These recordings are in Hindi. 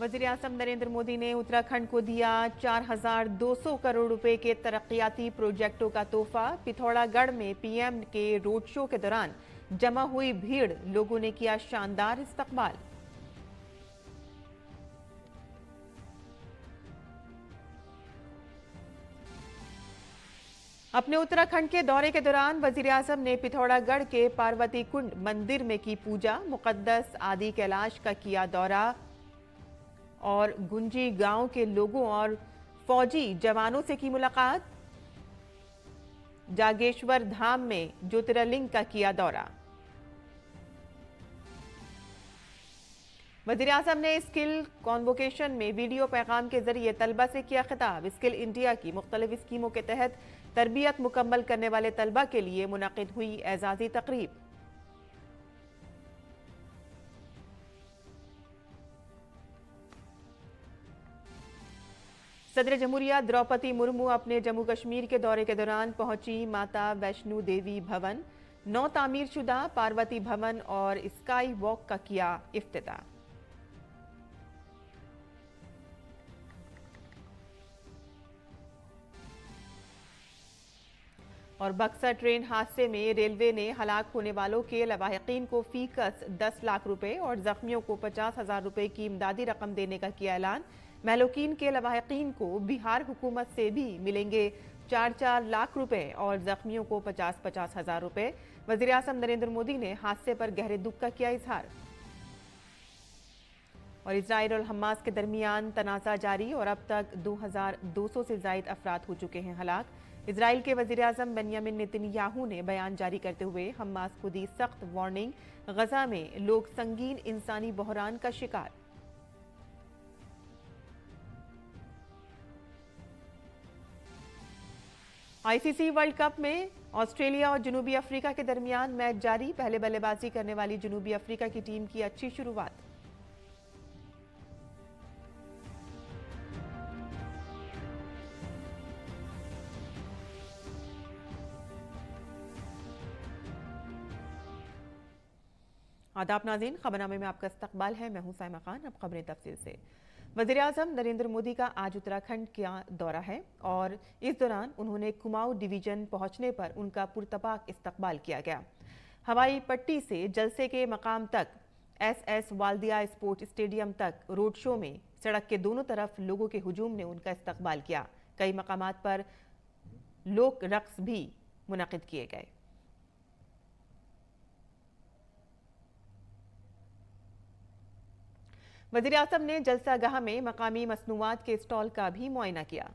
वज़ीर-ए-आज़म नरेंद्र मोदी ने उत्तराखंड को दिया 4,200 करोड़ रुपए के तरक्याती प्रोजेक्टों का तोहफा। पिथौरागढ़ में पीएम के रोड शो के दौरान जमा हुई भीड़, लोगों ने किया शानदार इस्तकबाल। अपने उत्तराखंड के दौरे के दौरान वज़ीर-ए-आज़म ने पिथौरागढ़ के पार्वती कुंड मंदिर में की पूजा, मुकद्दस आदि कैलाश का किया दौरा और गुंजी गांव के लोगों और फौजी जवानों से की मुलाकात। जागेश्वर धाम में ज्योतिर्लिंग का किया दौरा। वज़ीर-ए-आज़म ने स्किल कॉन्वोकेशन में वीडियो पैगाम के जरिए तलबा से किया खिताब। स्किल इंडिया की मुख्तलिफ स्कीमों के तहत तरबियत मुकम्मल करने वाले तलबा के लिए मुनक़िद हुई एजाज़ी तकरीब। सदर जमहूरिया द्रौपदी मुर्मू अपने जम्मू कश्मीर के दौरे के दौरान पहुंची माता वैष्णो देवी भवन, नौ तामीरशुदा पार्वती भवन और स्काई वॉक का किया इफ्तिताह। और बक्सर ट्रेन हादसे में रेलवे ने हलाक होने वालों के लवाहिकीन को फीकस 10 लाख रुपए और जख्मियों को 50,000 रुपए की इमदादी रकम देने का किया ऐलान। महलूकीन के लवाहिकीन को बिहार हुकूमत से भी मिलेंगे 4-4 लाख रुपए और जख्मियों को 50-50 हजार रुपए। वज़ीर-ए-आज़म नरेंद्र मोदी ने हादसे पर गहरे दुख का किया इजहार। और इजराइल और हमास के दरमियान तनाज़ा जारी और अब तक 2,200 से ज़ायद अफराद हो चुके हैं हलाक। इजराइल के वज़ीर-ए-आज़म बेंयामिन नेतन्याहू ने बयान जारी करते हुए हमास को दी सख्त वार्निंग, गजा में लोग संगीन इंसानी बहरान का शिकार। आईसीसी वर्ल्ड कप में ऑस्ट्रेलिया और जनूबी अफ्रीका के दरमियान मैच जारी। पहले बल्लेबाजी करने वाली जनूबी अफ्रीका की टीम की अच्छी शुरुआत। आदाब नाज़रीन, खबरनामे में आपका इस्तकबाल है। मैं हूं साइमा खान। अब खबरें तफसील से। वज़ीर-ए-आज़म नरेंद्र मोदी का आज उत्तराखंड का दौरा है और इस दौरान उन्होंने कुमाऊं डिवीजन पहुंचने पर उनका पुरतपाक इस्तकबाल किया गया। हवाई पट्टी से जलसे के मकाम तक SS वाल्दिया स्पोर्ट स्टेडियम तक रोड शो में सड़क के दोनों तरफ लोगों के हुजूम ने उनका इस्तकबाल किया। कई मकामात पर लोक रक्स भी मुनक़िद किए गए। वज़ीर-ए-आज़म ने जलसागाह में मकामी मसनूआत के स्टॉल का भी मुआयना किया।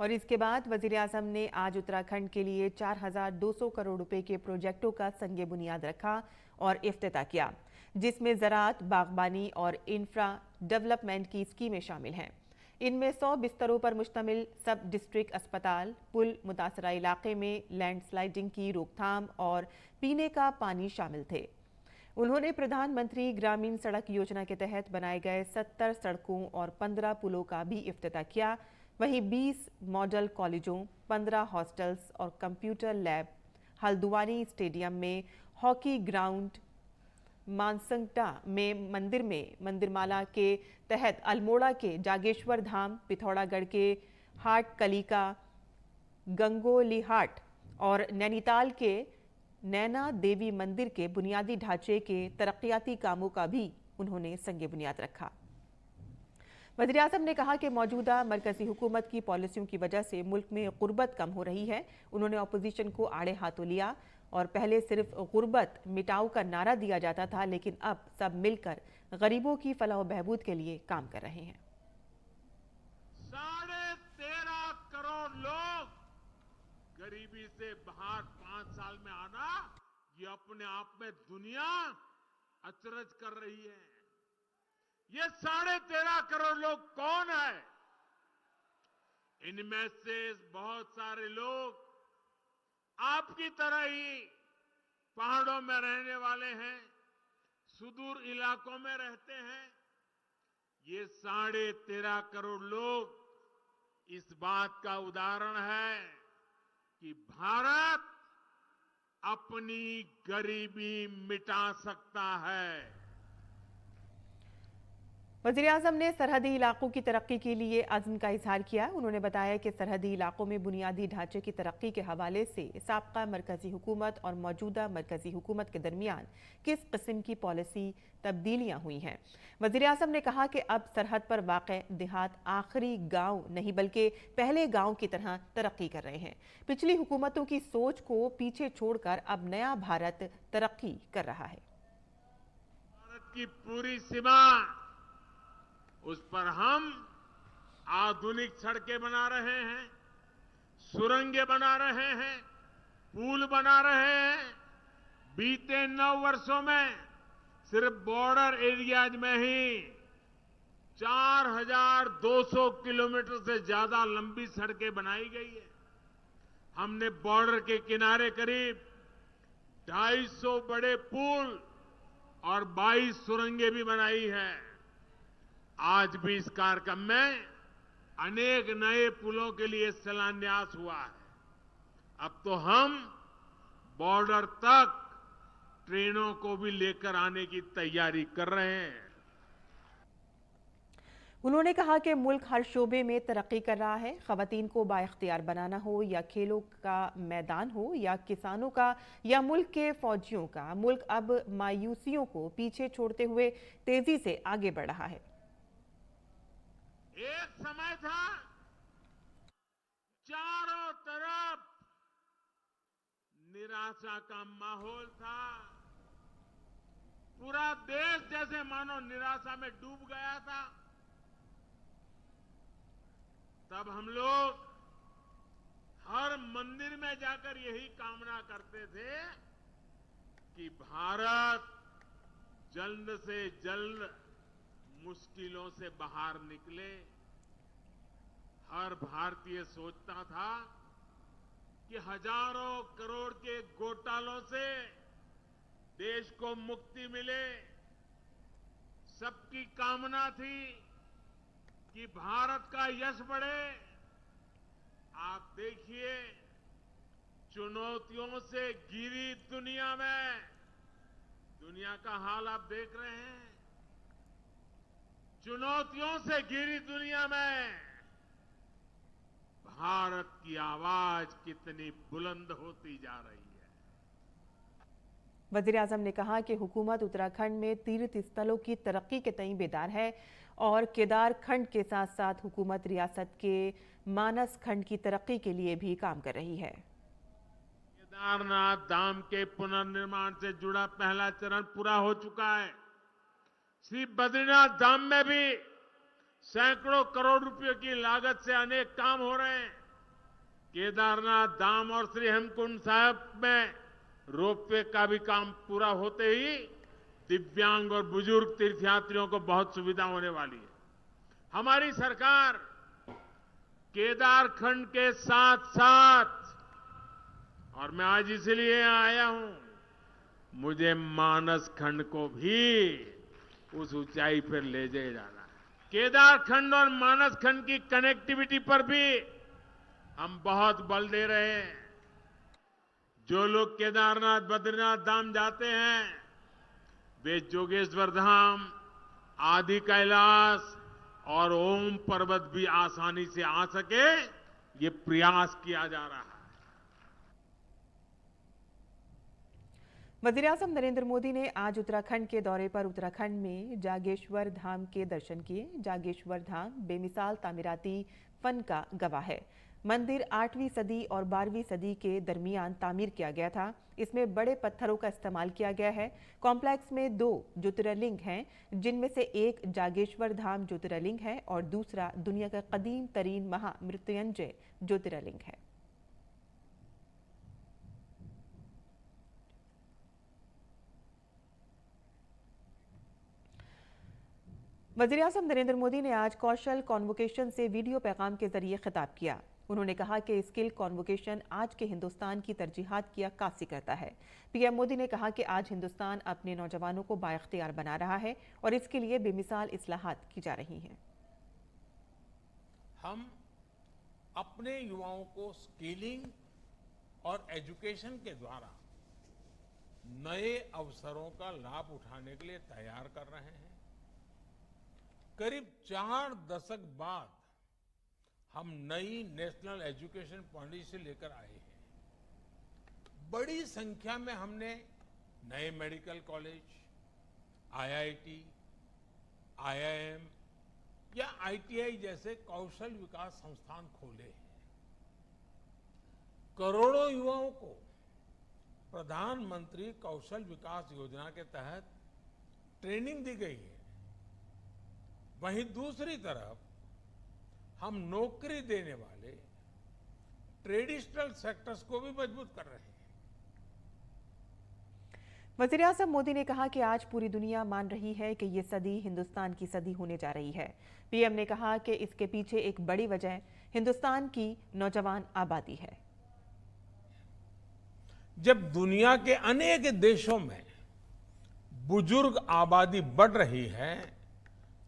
और इसके बाद वज़ीर-ए-आज़म ने आज उत्तराखंड के लिए 4,200 करोड़ रुपए के प्रोजेक्टों का संगे बुनियाद रखा और इफ्तिताह किया, जिसमें ज़राअत, बागबानी और इंफ्रा डेवलपमेंट की स्कीमें शामिल हैं। इनमें 100 बिस्तरों पर मुश्तमिल सब डिस्ट्रिक्ट अस्पताल, पुल, मुतासरा इलाके में लैंडस्लाइडिंग की रोकथाम और पीने का पानी शामिल थे। उन्होंने प्रधानमंत्री ग्रामीण सड़क योजना के तहत बनाए गए 70 सड़कों और 15 पुलों का भी इफ्तिताह किया। वहीं 20 मॉडल कॉलेजों, 15 हॉस्टल्स और कंप्यूटर लैब, हल्द्वानी स्टेडियम में हॉकी ग्राउंड, मानसंगटा में मंदिरमाला के तहत अल्मोड़ा के जागेश्वर धाम, पिथौरागढ़ के हाट कलिका, गंगोलीहाट और नैनीताल के नैना देवी मंदिर के बुनियादी ढांचे के तरक्याती कामों का भी उन्होंने संगे बुनियाद रखा। वज़ीर-ए-आज़म ने कहा कि मौजूदा मरकजी हुकूमत की पॉलिसियों की वजह से मुल्क में गुर्बत कम हो रही है। उन्होंने अपोजिशन को आड़े हाथों लिया और पहले सिर्फ गुर्बत मिटाओ का नारा दिया जाता था, लेकिन अब सब मिलकर गरीबों की फलाह बहबूद के लिए काम कर रहे हैं। 13.5 करोड़ लोग गरीबी से बाहर 5 साल में आना, ये अपने आप में दुनिया अचरज कर रही है। ये 13.5 करोड़ लोग कौन है? इनमें से बहुत सारे लोग आपकी तरह ही पहाड़ों में रहने वाले हैं, सुदूर इलाकों में रहते हैं। ये 13.5 करोड़ लोग इस बात का उदाहरण है कि भारत अपनी गरीबी मिटा सकता है। वज़ीर-ए-आज़म ने सरहदी इलाकों की तरक्की के लिए अज़्म का इज़हार किया। उन्होंने बताया कि सरहदी इलाकों में बुनियादी ढांचे की तरक्की के हवाले से साबका मरकज़ी हुकूमत और मौजूदा मरकज़ी हुकूमत के दरमियान किस किस्म की पॉलिसी तब्दीलियाँ हुई हैं। वज़ीर-ए-आज़म ने कहा कि अब सरहद पर वाक़े देहात आखिरी गाँव नहीं बल्कि पहले गाँव की तरह तरक्की कर रहे हैं। पिछली हुकूमतों की सोच को पीछे छोड़कर अब नया भारत तरक्की कर रहा है। भारत की पूरी सीमा, उस पर हम आधुनिक सड़कें बना रहे हैं, सुरंगें बना रहे हैं, पुल बना रहे हैं। बीते 9 वर्षों में सिर्फ बॉर्डर एरियाज में ही 4,200 किलोमीटर से ज्यादा लंबी सड़कें बनाई गई है। हमने बॉर्डर के किनारे करीब 250 बड़े पुल और 22 सुरंगें भी बनाई है। आज भी इस कार्यक्रम में अनेक नए पुलों के लिए शिलान्यास हुआ है। अब तो हम बॉर्डर तक ट्रेनों को भी लेकर आने की तैयारी कर रहे हैं। उन्होंने कहा कि मुल्क हर शोबे में तरक्की कर रहा है। खवातीन को बाइख्तियार बनाना हो या खेलों का मैदान हो या किसानों का या मुल्क के फौजियों का, मुल्क अब मायूसियों को पीछे छोड़ते हुए तेजी से आगे बढ़ रहा है। एक समय था चारों तरफ निराशा का माहौल था। पूरा देश जैसे मानो निराशा में डूब गया था। तब हम लोग हर मंदिर में जाकर यही कामना करते थे कि भारत जल्द से जल्द मुश्किलों से बाहर निकले। हर भारतीय सोचता था कि हजारों करोड़ के घोटालों से देश को मुक्ति मिले। सबकी कामना थी कि भारत का यश बढ़े। आप देखिए, चुनौतियों से घिरी दुनिया में, दुनिया का हाल आप देख रहे हैं। चुनौतियों से घिरी दुनिया में भारत की आवाज कितनी बुलंद होती जा रही है। वज़ीर-ए-आज़म ने कहा कि हुकूमत उत्तराखंड में तीर्थ स्थलों की तरक्की के तईं बेदार है और केदार खंड के साथ साथ हुकूमत रियासत के मानस खंड की तरक्की के लिए भी काम कर रही है। केदारनाथ धाम के पुनर्निर्माण से जुड़ा पहला चरण पूरा हो चुका है। श्री बद्रीनाथ धाम में भी सैकड़ों करोड़ रुपयों की लागत से अनेक काम हो रहे हैं। केदारनाथ धाम और श्री हेमकुंड साहिब में रोपवे का भी काम पूरा होते ही दिव्यांग और बुजुर्ग तीर्थयात्रियों को बहुत सुविधा होने वाली है। हमारी सरकार केदार खंड के साथ साथ, और मैं आज इसलिए यहां आया हूं, मुझे मानस खंड को भी उस ऊंचाई पर ले जाना है। केदार खंड और मानस खंड की कनेक्टिविटी पर भी हम बहुत बल दे रहे हैं। जो लोग केदारनाथ बद्रीनाथ धाम जाते हैं, वे जोगेश्वर धाम, आदि कैलाश और ओम पर्वत भी आसानी से आ सके, ये प्रयास किया जा रहा है। वज़ीर-ए-आज़म नरेंद्र मोदी ने आज उत्तराखंड के दौरे पर उत्तराखंड में जागेश्वर धाम के दर्शन किए। जागेश्वर धाम बेमिसाल तामीराती फन का गवाह है। मंदिर 8वीं सदी और 12वीं सदी के दरमियान तामीर किया गया था। इसमें बड़े पत्थरों का इस्तेमाल किया गया है। कॉम्प्लेक्स में 2 ज्योतिर्लिंग हैं, जिनमें से एक जागेश्वर धाम ज्योतिर्लिंग है और दूसरा दुनिया का कदीम तरीन महामृत्युंजय ज्योतिर्लिंग है। वज़ीर-ए-आज़म नरेंद्र मोदी ने आज कौशल कॉन्वोकेशन से वीडियो पैगाम के जरिए खिताब किया। उन्होंने कहा कि स्किल कॉन्वोकेशन आज के हिंदुस्तान की तरजीहात की अक्कासी करता है। पीएम मोदी ने कहा कि आज हिंदुस्तान अपने नौजवानों को बाइख्तियार बना रहा है और इसके लिए बेमिसाल इस्लाहात की जा रही हैं। हम अपने युवाओं को स्किलिंग और एजुकेशन के द्वारा नए अवसरों का लाभ उठाने के लिए तैयार कर रहे हैं। करीब 4 दशक बाद हम नई नेशनल एजुकेशन पॉलिसी लेकर आए हैं। बड़ी संख्या में हमने नए मेडिकल कॉलेज, आईआईटी, आईआईएम या आईटीआई जैसे कौशल विकास संस्थान खोले हैं। करोड़ों युवाओं को प्रधानमंत्री कौशल विकास योजना के तहत ट्रेनिंग दी गई है। वहीं दूसरी तरफ हम नौकरी देने वाले ट्रेडिशनल सेक्टर्स को भी मजबूत कर रहे हैं। वज़ीर-ए-आज़म मोदी ने कहा कि आज पूरी दुनिया मान रही है कि ये सदी हिंदुस्तान की सदी होने जा रही है। पीएम ने कहा कि इसके पीछे एक बड़ी वजह हिंदुस्तान की नौजवान आबादी है। जब दुनिया के अनेक देशों में बुजुर्ग आबादी बढ़ रही है,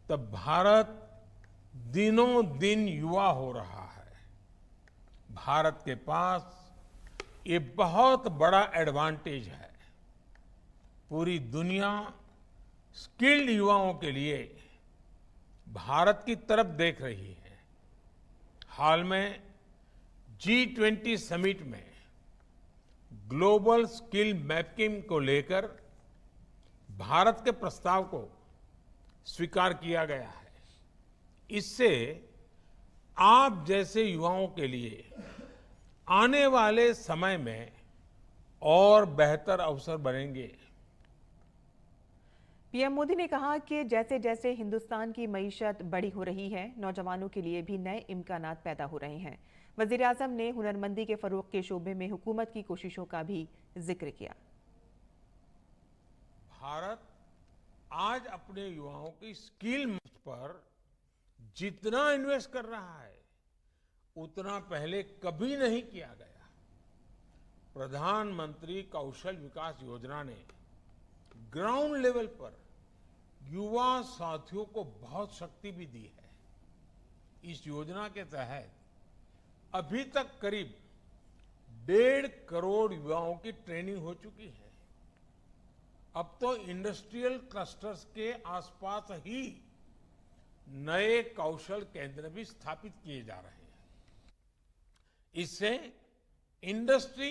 तब भारत दिनों दिन युवा हो रहा है। भारत के पास ये बहुत बड़ा एडवांटेज है। पूरी दुनिया स्किल्ड युवाओं के लिए भारत की तरफ देख रही है। हाल में G20 समिट में ग्लोबल स्किल मैपिंग को लेकर भारत के प्रस्ताव को स्वीकार किया गया है। इससे आप जैसे युवाओं के लिए आने वाले समय में और बेहतर अवसर बनेंगे। पीएम मोदी ने कहा कि जैसे जैसे हिंदुस्तान की मईशत बड़ी हो रही है, नौजवानों के लिए भी नए इम्कानात पैदा हो रहे हैं। वज़ीर-ए-आज़म ने हुनरमंदी के फरोग के शोबे में हुकूमत की कोशिशों का भी जिक्र किया। भारत आज अपने युवाओं की स्किल पर जितना इन्वेस्ट कर रहा है, उतना पहले कभी नहीं किया गया। प्रधानमंत्री कौशल विकास योजना ने ग्राउंड लेवल पर युवा साथियों को बहुत शक्ति भी दी है। इस योजना के तहत अभी तक करीब 1.5 करोड़ युवाओं की ट्रेनिंग हो चुकी है। अब तो इंडस्ट्रियल क्लस्टर्स के आसपास ही नए कौशल केंद्र भी स्थापित किए जा रहे हैं। इससे इंडस्ट्री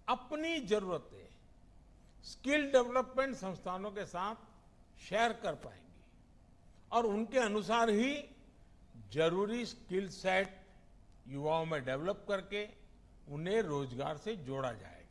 अपनी जरूरतें स्किल डेवलपमेंट संस्थानों के साथ शेयर कर पाएंगी और उनके अनुसार ही जरूरी स्किल सेट युवाओं में डेवलप करके उन्हें रोजगार से जोड़ा जाएगा।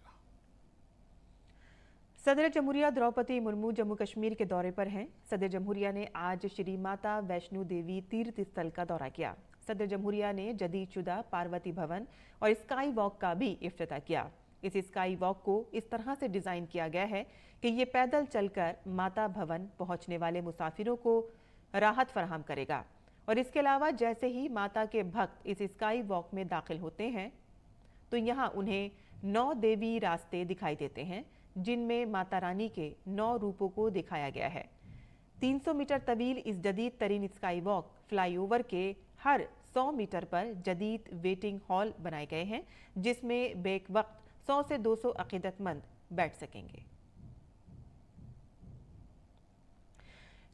सदर जमहूरिया द्रौपदी मुर्मू जम्मू कश्मीर के दौरे पर हैं। सदर जमहूरिया ने आज श्री माता वैष्णो देवी तीर्थ स्थल का दौरा किया। सदर जमहूरिया ने जदीदशुदा पार्वती भवन और स्काई वॉक का भी इफ्तिताह किया। इस स्काई वॉक को इस तरह से डिजाइन किया गया है कि ये पैदल चलकर माता भवन पहुंचने वाले मुसाफिरों को राहत फराहम करेगा। और इसके अलावा जैसे ही माता के भक्त इस स्काई वॉक में दाखिल होते हैं तो यहाँ उन्हें 9 देवी रास्ते दिखाई देते हैं, जिनमें माता रानी के 9 रूपों को दिखाया गया है। 300 मीटर तवील इस जदीद तरीन स्काई वॉक फ्लाईओवर के हर 100 मीटर पर जदीद वेटिंग हॉल बनाए गए हैं, जिसमें बेक वक्त 100 से 200 अकीदतमंद बैठ सकेंगे।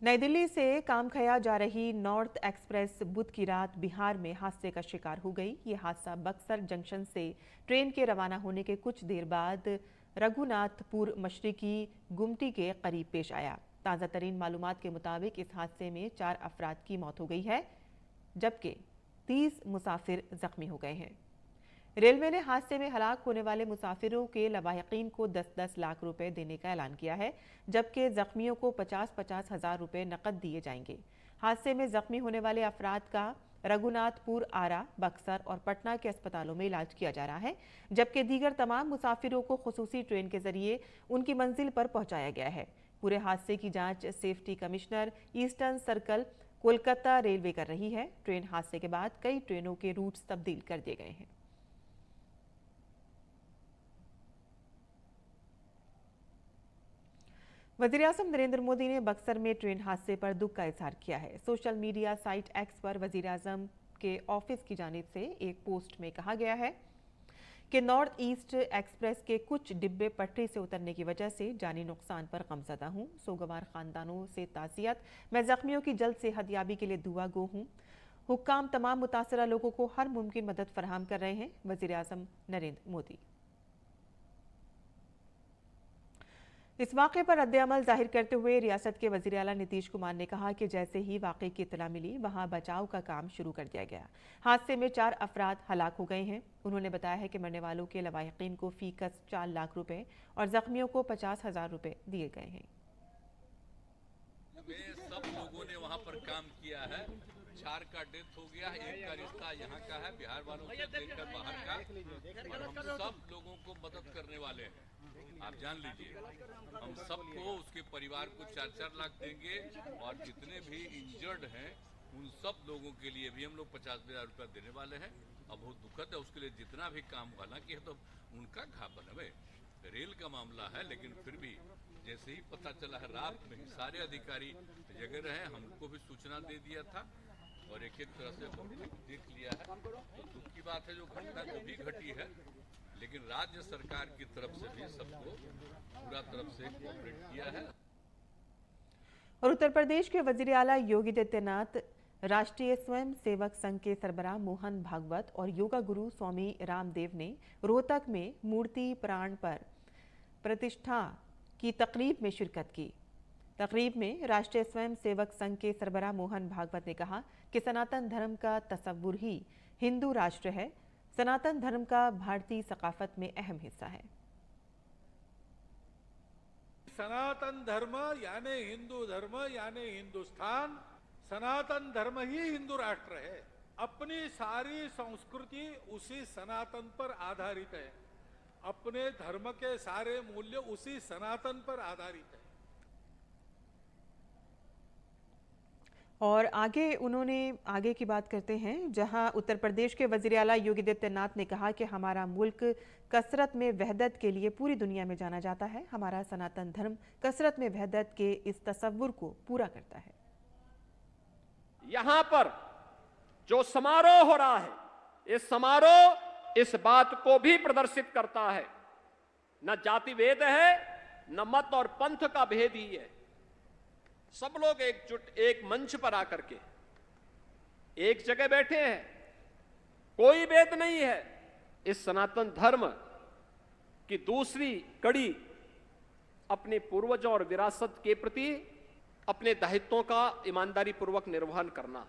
नई दिल्ली से कामख्या जा रही नॉर्थ एक्सप्रेस बुध की रात बिहार में हादसे का शिकार हो गई। ये हादसा बक्सर जंक्शन से ट्रेन के रवाना होने के कुछ देर बाद रघुनाथपुर मशरिकी गुमटी के करीब पेश आया। ताज़ा तरीन मालूमात के मुताबिक इस हादसे में 4 अफराद की मौत हो गई है, जबकि 30 मुसाफिर जख्मी हो गए हैं। रेलवे ने हादसे में हलाक होने वाले मुसाफिरों के लवाहिकीन को 10-10 लाख रुपए देने का ऐलान किया है, जबकि जख्मियों को 50-50 हजार रुपए नकद दिए जाएंगे। हादसे में जख्मी होने वाले अफराद का रघुनाथपुर, आरा, बक्सर और पटना के अस्पतालों में इलाज किया जा रहा है, जबकि दीगर तमाम मुसाफिरों को खुसूसी ट्रेन के जरिए उनकी मंजिल पर पहुंचाया गया है। पूरे हादसे की जांच safety commissioner eastern circle Kolkata railway कर रही है। ट्रेन हादसे के बाद कई ट्रेनों के रूट्स तब्दील कर दिए गए हैं। वज़ीर-ए-आज़म नरेंद्र मोदी ने बक्सर में ट्रेन हादसे पर दुख का इजहार किया है। सोशल मीडिया साइट एक्स पर वज़ीर-ए-आज़म के ऑफिस की जानिब से एक पोस्ट में कहा गया है कि नॉर्थ ईस्ट एक्सप्रेस के कुछ डिब्बे पटरी से उतरने की वजह से जानी नुकसान पर गमज़दा हूँ। सोगवार खानदानों से ताज़ियत। मैं जख्मियों की जल्द सेहतयाबी के लिए दुआ गो हूँ। हुक्काम तमाम मुतासरा लोगों को हर मुमकिन मदद फराहम कर रहे हैं। वज़ीर-ए-आज़म नरेंद्र मोदी इस वाक़े पर रद्द-ए-अमल जाहिर करते हुए रियासत के वज़ीर आला नीतीश कुमार ने कहा कि जैसे ही वाक़े की इत्तला मिली वहां बचाव का काम शुरू कर दिया गया। हादसे में 4 अफराद हलाक हो गए हैं। उन्होंने बताया है कि मरने वालों के लवाहिकीन को फीकस 4 लाख रुपए और जख्मियों को 50,000 रुपए दिए गए हैं। सब लोगों ने वहाँ पर काम किया है। 4 का डेथ हो गया, 1 का रिश्ता यहाँ का है, बिहार वालों से देखकर बाहर का, और हम सब लोगों को मदद करने वाले हैं। आप जान लीजिए, हम सबको उसके परिवार को 4-4 लाख देंगे और जितने भी इंजर्ड हैं उन सब लोगों के लिए भी हम लोग 50,000 रुपया देने वाले हैं। अब बहुत दुखद है उसके लिए जितना भी काम, हालांकि तो उनका घा बनवे रेल का मामला है, लेकिन फिर भी जैसे ही पता चला है रात में ही सारे अधिकारी जगह रहे, हमको भी सूचना दे दिया था और एक तरह से देख लिया है। तो दुख की बात है जो घटना जो भी घटी है, लेकिन राज्य सरकार की तरफ से भी सबको पूरा तरफ से कोऑपरेट किया है। और उत्तर प्रदेश के वजीर आला योगी आदित्यनाथ राष्ट्रीय स्वयं सेवक संघ के सरबराह मोहन भागवत और योगा गुरु स्वामी रामदेव ने रोहतक में मूर्ति प्राण पर प्रतिष्ठा की तकरीब में शिरकत की। तकरीब में राष्ट्रीय स्वयं सेवक संघ के सरबराह मोहन भागवत ने कहा कि सनातन धर्म का तसव्वुर ही हिंदू राष्ट्र है। सनातन धर्म का भारतीय सकाफत में अहम हिस्सा है। सनातन धर्म यानी हिंदू धर्म यानी हिंदुस्तान, सनातन धर्म ही हिंदू राष्ट्र है। अपनी सारी संस्कृति उसी सनातन पर आधारित है, अपने धर्म के सारे मूल्य उसी सनातन पर आधारित है। और आगे की बात करते हैं, जहां उत्तर प्रदेश के वजीर आला योगी आदित्यनाथ ने कहा कि हमारा मुल्क कसरत में वहदत के लिए पूरी दुनिया में जाना जाता है। हमारा सनातन धर्म कसरत में वहदत के इस तसव्वुर को पूरा करता है। यहां पर जो समारोह हो रहा है, इस समारोह इस बात को भी प्रदर्शित करता है, न जाति भेद है, न मत और पंथ का भेद ही है। सब लोग एकजुट एक मंच पर आकर के एक जगह बैठे हैं, कोई भेद नहीं है। इस सनातन धर्म की दूसरी कड़ी अपने पूर्वजों और विरासत के प्रति अपने दायित्वों का ईमानदारी पूर्वक निर्वहन करना।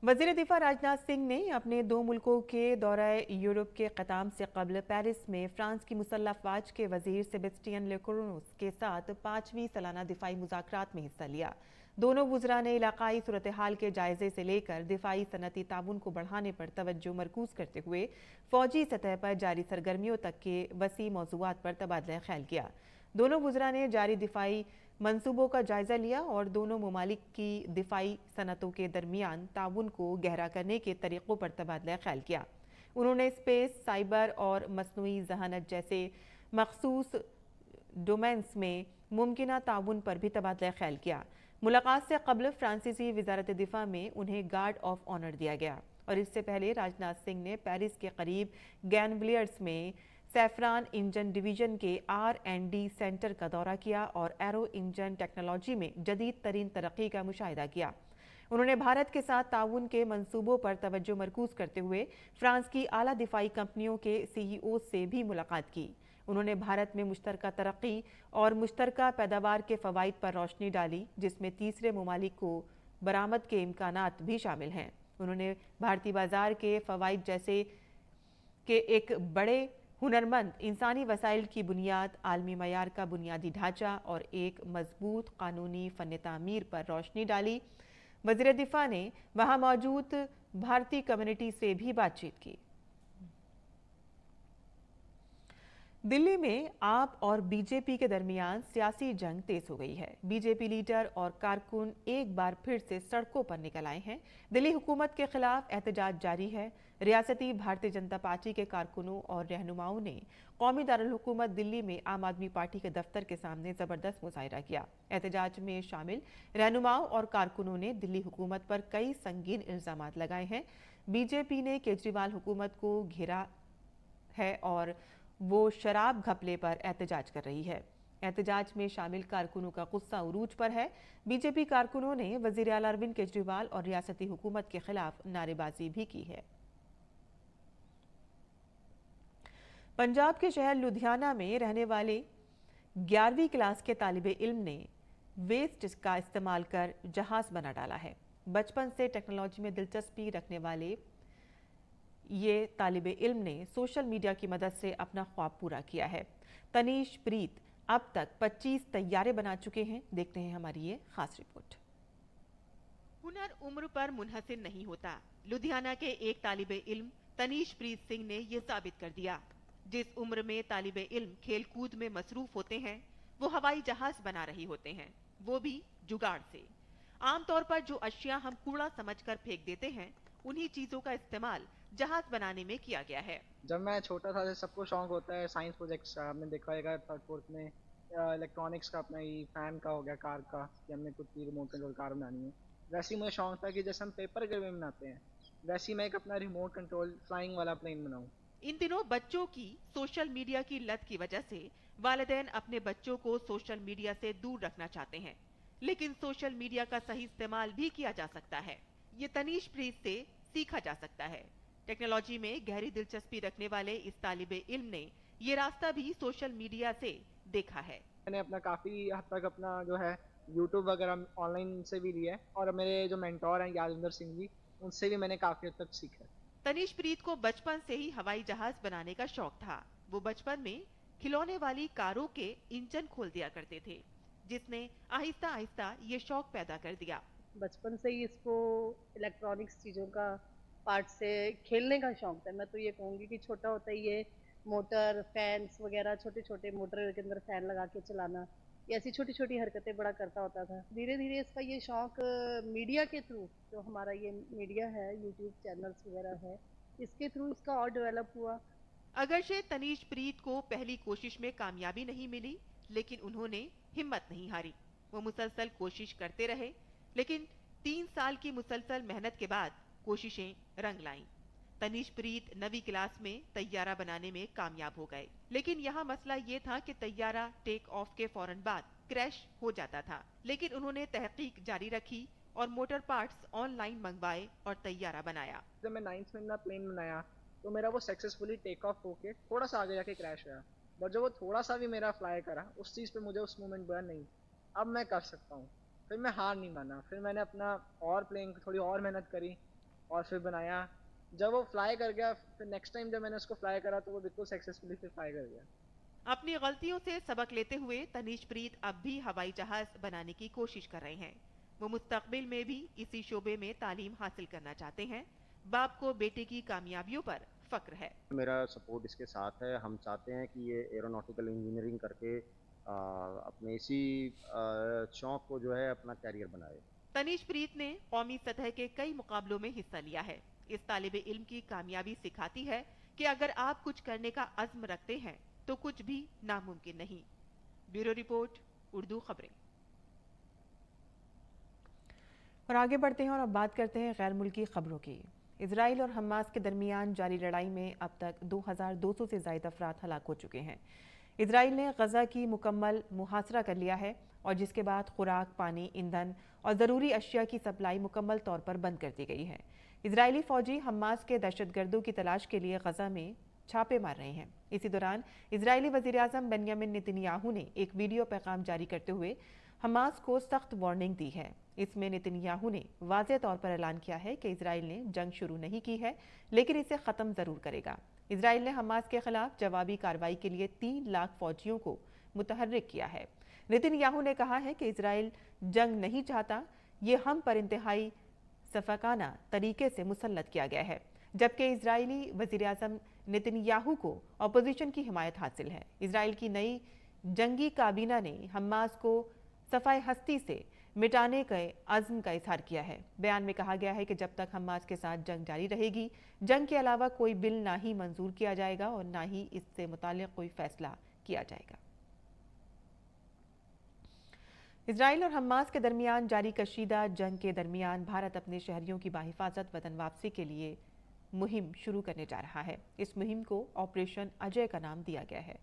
वज़ीर दिफा राजनाथ सिंह ने अपने 2 मुल्कों के दौरे यूरोप के ख़त्म से कबल पेरिस में फ्रांस की मुसल्लह अफ़वाज के वज़ीर सेबेस्टियन लेक्रोनोस के साथ 5वीं सालाना दिफाई मुज़ाकरात में हिस्सा लिया। दोनों वुज़रा ने इलाकाई सूरत हाल के जायजे से लेकर दिफाई सनती ताउन को बढ़ाने पर तवज्जो मरकूज़ करते हुए फ़ौजी सतह पर जारी सरगर्मियों तक के वसी मौज़ूआत पर तबादला ख्याल किया। दोनों वुज़रा ने जारी दिफाई मंसूबों का जायजा लिया और दोनों ममालिक की दिफाई सनतों के दरमियान ताउन को गहरा करने के तरीक़ों पर तबादला ख्याल किया। उन्होंने स्पेस, साइबर और मसनूई जहानत जैसे मखसूस डोमेन्स में मुमकिना ताउन पर भी तबादला ख्याल किया। मुलाकात से कबल फ्रांसीसी वजारत दिफा में उन्हें गार्ड ऑफ ऑनर दिया गया और इससे पहले राजनाथ सिंह ने पेरिस के करीब गैनविलियर्स में सैफरान इंजन डिवीजन के R&D सेंटर का दौरा किया और एरो इंजन टेक्नोलॉजी में जदीद तरीन तरक्की का मुशाहिदा किया। उन्होंने भारत के साथ ताउन के मंसूबों पर तवज्जो मरकूज करते हुए फ्रांस की आला दिफाई कंपनियों के CEO से भी मुलाकात की। उन्होंने भारत में मुश्तरका तरक्की और मुश्तरका पैदावार के फ़वाइद पर रोशनी डाली, जिसमें तीसरे ममालिक को बरामद के इम्कानात भी शामिल हैं। उन्होंने भारतीय बाजार के फ़वाइद जैसे कि एक बड़े हुनरमंद इंसानी वसाइल की बुनियाद, आलमी मयार का बुनियादी ढांचा और एक मजबूत कानूनी फ़न तामीर पर रोशनी डाली। वज़ीर दिफा ने वहां मौजूद भारतीय कम्युनिटी से भी बातचीत की। दिल्ली में आप और बीजेपी के दरमियान सियासी जंग तेज हो गई है। बीजेपी लीडर और कारकुन एक बार फिर से सड़कों पर निकल आए हैं। दिल्ली हुकूमत के खिलाफ एहतजाज जारी है। रियासती भारतीय जनता पार्टी के कारकुनों और रहनुमाओं ने कौमी दारुल हुकूमत दिल्ली में आम आदमी पार्टी के दफ्तर के सामने जबरदस्त मुजाहिरा किया। एहतजाज में शामिल रहनुमाओं और कारकुनों ने दिल्ली हुकूमत पर कई संगीन इल्जामात लगाए हैं। बीजेपी ने केजरीवाल हुकूमत को घेरा है और वो शराब घपले पर एहतजाज कर रही है। एहतजाज में शामिल कारकुनों का गुस्सा उरूज पर है। बीजेपी कारकुनों ने वजीर आला अरविंद केजरीवाल और रियासती हुकूमत के खिलाफ नारेबाजी भी की है। पंजाब के शहर लुधियाना में रहने वाले 11वीं क्लास के तालिबे इल्म ने वेस्ट का इस्तेमाल कर जहाज बना डाला है। बचपन से टेक्नोलॉजी में दिलचस्पी रखने वाले ये तालिबे इल्म ने सोशल मीडिया की मदद से अपना ख्वाब पूरा किया है। तनीश प्रीत अब तक 25 तैयारे बना चुके हैं। देखते हैं हमारी ये खास रिपोर्ट। हुनर उम्र पर मुनहसिर नहीं होता। लुधियाना के एक तालिबे इल्म तनीश प्रीत सिंह ने ये साबित कर दिया। जिस उम्र में तालिबे इल्म खेल कूद में मसरूफ होते हैं, वो हवाई जहाज बना रही होते हैं, वो भी जुगाड़ से। आमतौर पर जो अशिया हम कूड़ा समझकर फेंक देते हैं, उन्हीं चीजों का इस्तेमाल जहाज बनाने में किया गया है। जब मैं छोटा था, सबको शौक होता है साइंस प्रोजेक्ट्स का। आपने देखा होगा थर्ड फोर्थ में इलेक्ट्रॉनिक्स का, अपना ये फैन का हो गया, कार का, कि हमने खुद की रिमोट कंट्रोल कार बनानी है। वैसे ही मुझे शौक था कि जैसे हम पेपर के में बनाते हैं, वैसे ही मैं एक अपना रिमोट कंट्रोल फ्लाइंग वाला प्लेन बनाऊं। इन दिनों बच्चों की सोशल मीडिया की लत की वजह से वालिदैन अपने बच्चों को सोशल मीडिया से दूर रखना चाहते हैं, लेकिन सोशल मीडिया का सही इस्तेमाल भी किया जा सकता है। ये तनीश प्रीत से सीखा जा सकता है। टेक्नोलॉजी में गहरी दिलचस्पी रखने वाले इस तालिबे इल्म ने ये रास्ता भी सोशल मीडिया से देखा है। मैंने अपना काफ़ी हद तक अपना जो है यूट्यूब वगैरह ऑनलाइन से भी लिया है, और मेरे जो मेंटोर हैं यादविंदर सिंह जी, उनसे भी मैंने काफ़ी हद तक सीखा है। तनीश प्रीत को बचपन से ही हवाई जहाज बनाने का शौक था। वो बचपन में खिलौने वाली कारों के इंजन खोल दिया करते थे, जिसने आहिस्ता आहिस्ता ये शौक पैदा कर दिया। बचपन से ही इसको इलेक्ट्रॉनिक्स चीज़ों का पार्ट से खेलने का शौक था। मैं तो ये कहूँगी कि छोटा होता ही ये मोटर, फैंस वगैरह, छोटे छोटे मोटर के अंदर फैन लगा के चलाना, ये ऐसी छोटी छोटी हरकतें बड़ा करता होता था। धीरे धीरे इसका ये शौक मीडिया के थ्रू, जो हमारा ये मीडिया है, यूट्यूब चैनल्स वगैरह है, इसके थ्रू इसका और डेवलप हुआ। अगरचे तनीश प्रीत को पहली कोशिश में कामयाबी नहीं मिली, लेकिन उन्होंने हिम्मत नहीं हारी। वो मुसलसल कोशिश करते रहे, लेकिन 3 साल की मुसलसल मेहनत के बाद कोशिशें रंग लाईं। तनीश प्रीत 9वीं क्लास में तैयारा बनाने में कामयाब हो गए, लेकिन यहाँ मसला ये था कि तैयारा टेक ऑफ के फौरन बाद क्रैश हो जाता था। लेकिन उन्होंने तहकीक जारी रखी और मोटर पार्ट्स ऑनलाइन मंगवाए और तैयारा बनाया। जब मैं 9th में अपना प्लेन बनाया, तो मेरा वो सक्सेसफुली टेक ऑफ होके थोड़ा सा आगे जाके क्रैश हुआ, बट जब वो थोड़ा सा भी मेरा फ्लाई करा, उस चीज़ पे मुझे उस मोमेंट बना नहीं, अब मैं कर सकता हूँ। फिर मैं हार नहीं माना, फिर मैंने अपना और प्लेन थोड़ी और मेहनत करी और फिर बनाया। जब वो फ्लाई कर गया, फिर नेक्स्ट टाइम जब मैंने उसको फ्लाई करा, तो वो बिल्कुल सक्सेसफुली फिर फ्लाई कर गया। अपनी गलतियों से सबक लेते हुए तनीश प्रीत अब भी हवाई जहाज बनाने की कोशिश कर रहे हैं। वो मुस्तकबिल में भी इसी शोबे में तालीम हासिल करना चाहते हैं। बाप को बेटे की कामयाबियों पर फक्र है। मेरा सपोर्ट इसके साथ है। हम चाहते हैं कि ये एरोनॉटिकल इंजीनियरिंग करके अपने इसी शौक को जो है अपना कैरियर बनाए। तनीश प्रीत ने कौमी सतह के कई मुकाबलों में हिस्सा लिया है। इस तालिबे इल्म की कामयाबी सिखाती है कि अगर आप कुछ करने का अज़्म रखते हैं तो कुछ भी नामुमकिन नहीं। ब्यूरो रिपोर्ट, उर्दू खबरें। और आगे बढ़ते हैं और अब बात करते हैं गैर मुल्की खबरों की। इजराइल और हमास के दरमियान जारी लड़ाई में अब तक 2200 से ज़ायद अफराद हलाक हो चुके हैं। इजराइल ने गजा की मुकम्मल मुहासरा कर लिया है और जिसके बाद खुराक, पानी, ईंधन और ज़रूरी अशिया की सप्लाई मुकम्मल तौर पर बंद कर दी गई है। इजरायली फौजी हमास के दहशतगर्दों की तलाश के लिए गजा में छापे मार रहे हैं। इसी दौरान इजरायली वज़ीर-ए-आज़म बेंयामिन नेतन्याहू ने एक वीडियो पैगाम जारी करते हुए हमास को सख्त वार्निंग दी है। इसमें नेतन्याहू ने वाज़ेह तौर पर ऐलान किया है कि इजराइल ने जंग शुरू नहीं की है, लेकिन इसे ख़त्म ज़रूर करेगा। इजराइल ने हमास के खिलाफ जवाबी कार्रवाई के लिए 3 लाख फौजियों को मुतहर्रिक किया है। नेतन्याहू ने कहा है कि इजराइल जंग नहीं चाहता, ये हम पर इंतहाई सफाकाना तरीके से मुसल्लत किया गया है। जबकि इजरायली वज़ीर-ए-आज़म नेतन्याहू को ऑपोजिशन की हिमायत हासिल है। इजराइल की नई जंगी काबीना ने हमास को सफाई हस्ती से मिटाने के अज़्म का इजहार किया है। बयान में कहा गया है कि जब तक हमास के साथ जंग जारी रहेगी, जंग के अलावा कोई बिल ना ही मंजूर किया जाएगा और ना ही इससे मुताल्लिक़ कोई फैसला किया जाएगा। इजराइल और हमास के दरमियान जारी कशीदा जंग के दरमियान भारत अपने शहरियों की बाहिफाजत वतन वापसी के लिए मुहिम शुरू करने जा रहा है। इस मुहिम को ऑपरेशन अजय का नाम दिया गया है।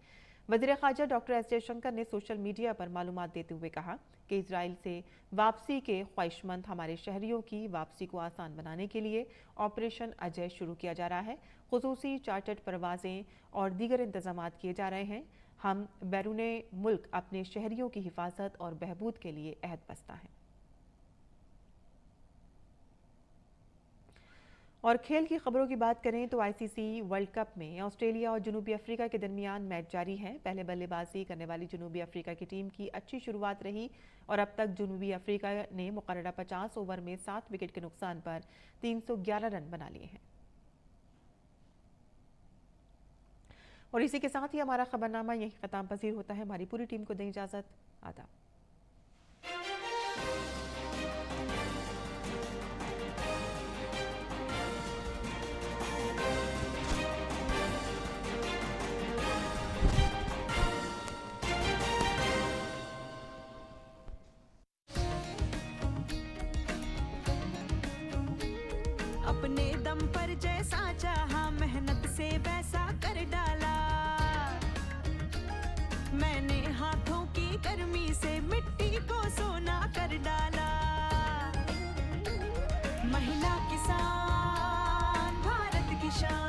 वज़ीर ख़ारजा डॉक्टर एस जयशंकर ने सोशल मीडिया पर मालूमात देते हुए कहा कि इजराइल से वापसी के ख्वाहिशमंद हमारे शहरियों की वापसी को आसान बनाने के लिए ऑपरेशन अजय शुरू किया जा रहा है। खुसूसी चार्टर्ड परवाजें और दीगर इंतजाम किए जा रहे हैं। हम बैरूने मुल्क अपने शहरियों की हिफाजत और बहबूद के लिए अहद बस्ता हैं। और खेल की खबरों की बात करें तो आईसीसी वर्ल्ड कप में ऑस्ट्रेलिया और जनूबी अफ्रीका के दरमियान मैच जारी है। पहले बल्लेबाजी करने वाली जनूबी अफ्रीका की टीम की अच्छी शुरुआत रही और अब तक जनूबी अफ्रीका ने मुकर्ररा 50 ओवर में 7 विकेट के नुकसान पर 311 रन बना लिए हैं। और इसी के साथ ही हमारा खबरनामा यही खत्म पसीर होता है। हमारी पूरी टीम को दें इजाजत। आदाब। अपने दम पर जैसा चाहा मेहनत से वैसा कर डाला। मैंने हाथों की गर्मी से मिट्टी को सोना कर डाला। महिला किसान भारत की शान।